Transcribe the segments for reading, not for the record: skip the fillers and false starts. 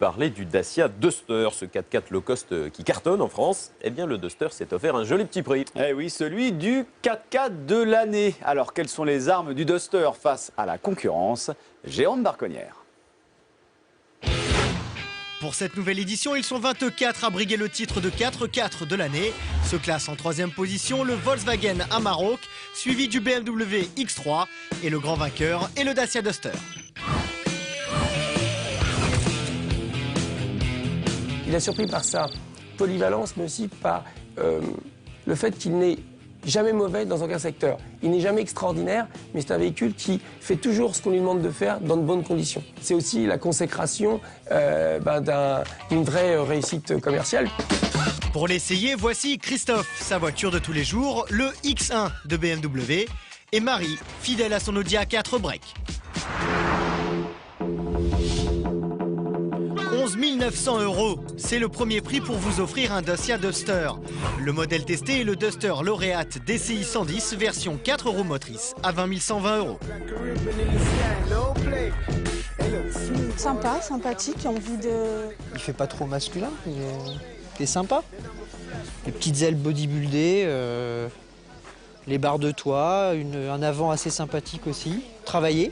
Parler du Dacia Duster, ce 4x4 low cost qui cartonne en France. Eh bien, le Duster s'est offert un joli petit prix. Eh oui, celui du 4x4 de l'année. Alors, quelles sont les armes du Duster face à la concurrence? Jérôme Barconnière. Pour cette nouvelle édition, ils sont 24 à briguer le titre de 4x4 de l'année. Se classe en troisième position le Volkswagen Amarok, suivi du BMW X3 et le grand vainqueur est le Dacia Duster. Il a surpris par sa polyvalence, mais aussi par le fait qu'il n'est jamais mauvais dans aucun secteur. Il n'est jamais extraordinaire, mais c'est un véhicule qui fait toujours ce qu'on lui demande de faire dans de bonnes conditions. C'est aussi la consécration d'une vraie réussite commerciale. Pour l'essayer, voici Christophe, sa voiture de tous les jours, le X1 de BMW, et Marie, fidèle à son Audi A4 Break. 11 900 €, c'est le premier prix pour vous offrir un Dacia Duster. Le modèle testé est le Duster lauréate DCI 110 version 4 roues motrices à 20 120 €. Sympa, sympathique, envie de... Il fait pas trop masculin, il est sympa. Les petites ailes bodybuildées, les barres de toit, un avant assez sympathique aussi. Travaillé.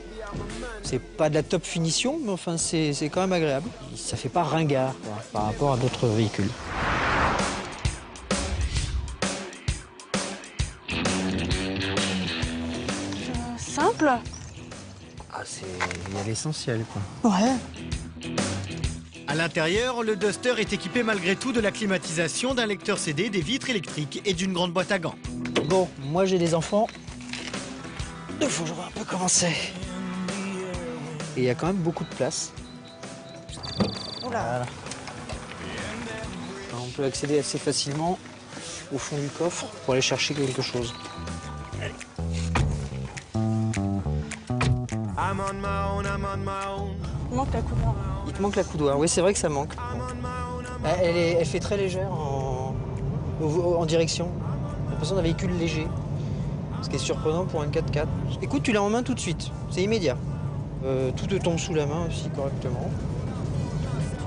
C'est pas de la top finition, mais enfin c'est quand même agréable. Ça fait pas ringard quoi, par rapport à d'autres véhicules. Simple. Ah, il y a l'essentiel quoi. Ouais. À l'intérieur, le Duster est équipé malgré tout de la climatisation, d'un lecteur CD, des vitres électriques et d'une grande boîte à gants. Bon, moi j'ai des enfants. Il faut que je vois un peu comment c'est. Et il y a quand même beaucoup de place. Voilà. On peut accéder assez facilement au fond du coffre pour aller chercher quelque chose. Allez. Il manque la coudoir. Il te manque la coudoir, oui c'est vrai que ça manque. Elle fait très légère en direction. On a l'impression d'un véhicule léger. Ce qui est surprenant pour un 4x4. Écoute, tu l'as en main tout de suite, c'est immédiat. Tout te tombe sous la main aussi correctement.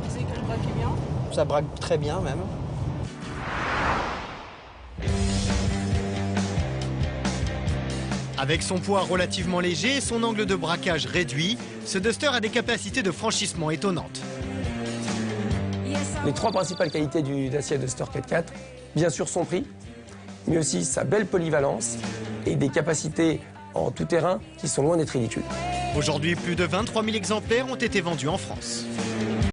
Tu sais qu'elle braque bien. Ça braque très bien même. Avec son poids relativement léger et son angle de braquage réduit, ce Duster a des capacités de franchissement étonnantes. Les trois principales qualités du Dacia Duster 4x4, bien sûr son prix, mais aussi sa belle polyvalence et des capacités en tout terrain qui sont loin d'être ridicules. Aujourd'hui, plus de 23 000 exemplaires ont été vendus en France.